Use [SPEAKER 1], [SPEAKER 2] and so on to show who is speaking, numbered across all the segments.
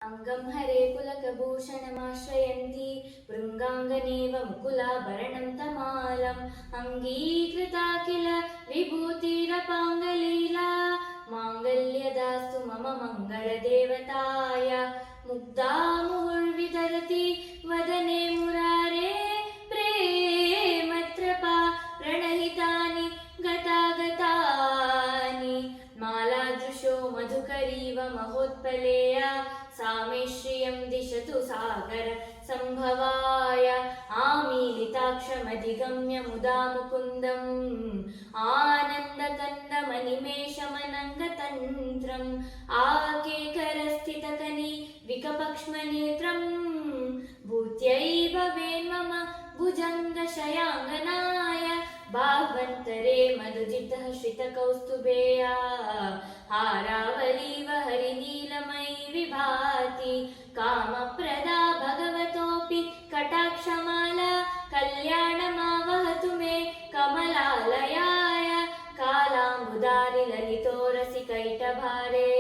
[SPEAKER 1] अंगं हरे पुलकभूषणमाश्रयन्ती भृङ्गाङ्गनेव मुकुलाभरणं तमालम् अङ्गीकृता किल विभूतिरपाङ्गलीला माङ्गल्यदास्तु मम मङ्गलदेवताय मुग्धा मुहुर्वितरति वदने मुरारे प्रेमत्रपा प्रणहितानि गतागतानि मालादृशो मधुकरीव महोत्पलेया सा मे श्रियं दिशतु सागर सम्भवाय आमीलिताक्षमधिगम्य मुदा मुकुन्दम् आनन्दकन्दमनिमेषमनङ्गतन्त्रम् आकेकरस्थितकनि विकपक्ष्मनेत्रम् भूत्यै भवेन्मम भुजङ्गशयाङ्गनाय बाह्वन्तरे मधुजितः श्रितकौस्तुभेया हारावलीव हरिनीलमयी विभाति कामप्रदा भगवतोऽपि कटाक्षमाला कल्याणमावहतु मे कमलालयाय कालाम्बुदारिललितोरसिकैटभारे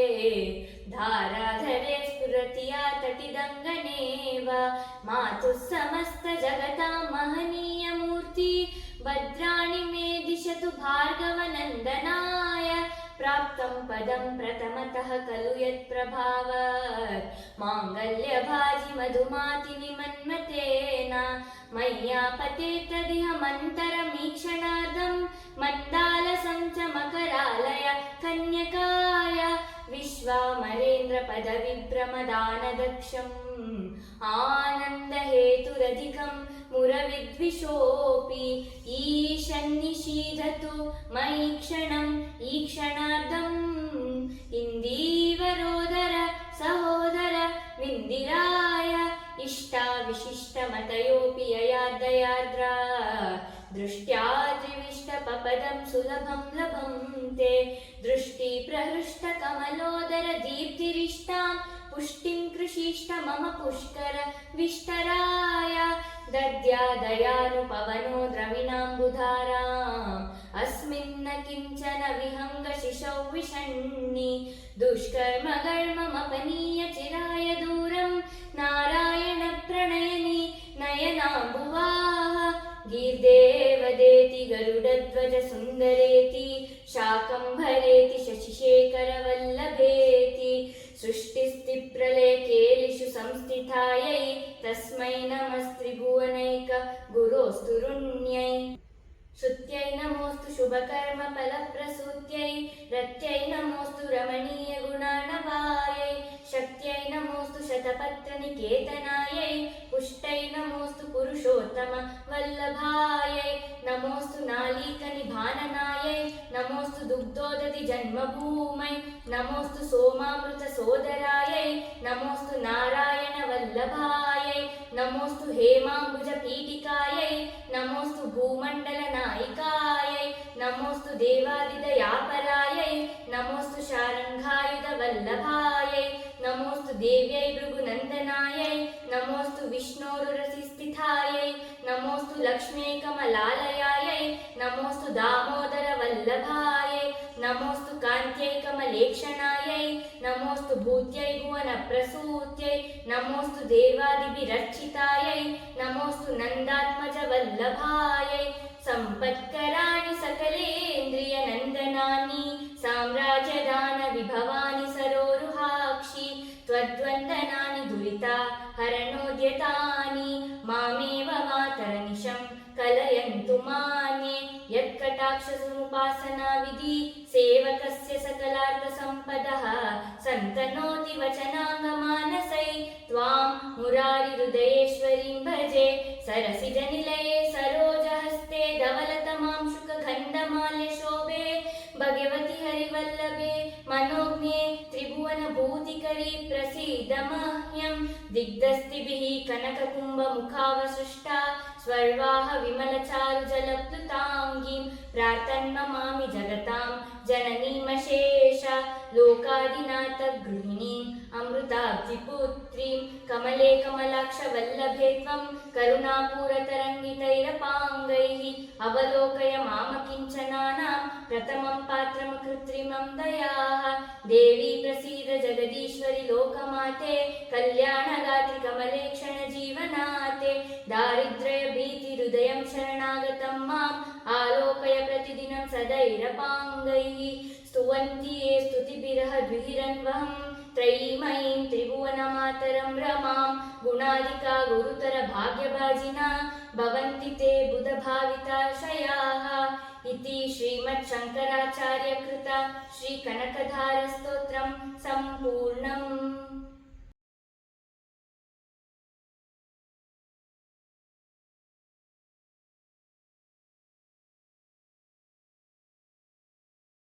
[SPEAKER 1] धाराधरे स्फुरति या तटिदङ्गनेव मातुः समस्तजगतां महनीयमूर्ति भद्राणि मे दिशतु भार्गवनन्दनाय प्राप्तं पदं प्रथमतः खलु यत्प्रभावात् माङ्गल्यभाजि मधुमातिनि मन्मथेन मय्यापते तदिह मन्तरमीक्षणार्धं मन्दालसं च मकरालय कन्यकाय विश्वामरेन्द्रपदविभ्रमदानदक्षम् आनन्दहेतुरधिकं मुरविद्विषोऽपि ईशन्निषीधतु मयि क्षणम् ईक्षणार्धम् इन्दीवरोदर सहोदर विन्दिराय इष्टाविशिष्टमतयोऽपि ययार्दयार्द्रा दृष्ट्या त्रिविष्टपपदं सुलभं लभं ते दृष्टिप्रहृष्टकमलोदर दीप्तिरिष्टां पुष्टिं कृषीष्ट मम पुष्कर विष्टराय दद्यादयानुपवनो द्रविणाम्बुधाराम् अस्मिन्न किञ्चन विहङ्गशिशौ विषण्णि दुष्कर्मकर्ममपनीय चिराय दूरं नारायण प्रणयनि नयनाम्बुवाः गीर्देवदेति गरुडध्वज सुन्दरेति शाकम्भरेति शशिशेखरवल्लभेति सृष्टिस्थिप्रलयकेलिषु संस्थितायै तस्मै नमस्त्रिभुवनैक गुरोस्तुरुण्यै श्रुत्यै नमोऽस्तु शुभकर्मफलप्रसूत्यै रत्यै नमोऽस्तु रमणीयगुणार्णवायै शक्त्यै नमोऽस्तु शतपत्रनिकेतनायै पुष्टै नमोऽस्तु पुरुषोत्तम वल्लभायै नमोऽस्तु नालीकनिभाननायै नमोऽस्तु दुग्धोदधि जन्मभूमै नमोऽस्तु सोमामृतसोदरायै नमोऽस्तु नारायणवल्लभायै नमोऽस्तु हेमाम्बुजपीठिकायै नमोऽस्तु भूमण्डलनायिकायै नमोऽस्तु देवादिदयापरायै नमोऽस्तु शारङ्गायुधवल्लभायै नमोऽस्तु देव्यै भृगुनन्दनायै नमोऽस्तु विष्णोरुरसिस्थितायै नमोऽस्तु लक्ष्म्यै कमलालयायै नमोऽस्तु दामोदरवल्लभायै नमोऽस्तु कान्त्यै कमलेक्षणायै नमोऽस्तु भूत्यै भुवनप्रसूत्यै नमोऽस्तु देवादिभिरर्चितायै नमोऽस्तु नन्दात्मजवल्लभायै सम्पत्कराणि सकलेन्द्रियनन्दनानि साम्राज्यदानविभवानि सरोरुहाक्षि त्वद्वन्दनानि दुरिता हरणोद्यतानि मामेव मातरनिशं कलयन्तु मान्ये यत्कटाक्षसमुपासनाविधि सेवकस्य सकलार्थसम्पदः सन्तनोति वचनाङ्गमानसै त्वां मुरारिहृदयेश्वरीं भजे सरसिजनिलये सरोजहस्ते धवलतमां शुकगन्धमाल्यशोभे भगवति हरिवल्लभे मनोज्ञे त्रिभुवनभूतिकरी प्रसीद मह्यं दिग्धस्तिभिः कनककुम्भमुखावसृष्टा स्वर्वाह विमलचारुजलप्लुताङ्गीं प्रार्थन्नमामि जगतां जननीमशेष लोकादिनाथ गृहिणीम् अमृताब्धिपुत्रीं कमले कमलाक्षवल्लभे त्वं करुणापूरतरङ्गितैरपाङ्गैः अवलोकय मामकिञ्चनानां प्रथमं पात्रं कृत्रिमं दयाः देवी प्रसीद जगदीश्वरि लोकमाते कल्याणगात्रि कमले क्षणजीवनाते दारिद्र्यभीतिहृदयं शरणागतं माम् आलोकय प्रतिदिनं सदैरपाङ्गैः स्तुवन्ति ये स्तुतिभिर्द्विहिरन्वहं त्रयीमयीं त्रिभुवनमातरं रमां गुणाधिका गुरुतर भाग्यभाजिना भवन्ति ते बुधभाविताशयाः इति श्रीमच्छङ्कराचार्यकृत श्रीकनकधारस्तोत्रं सम्पूर्णम्।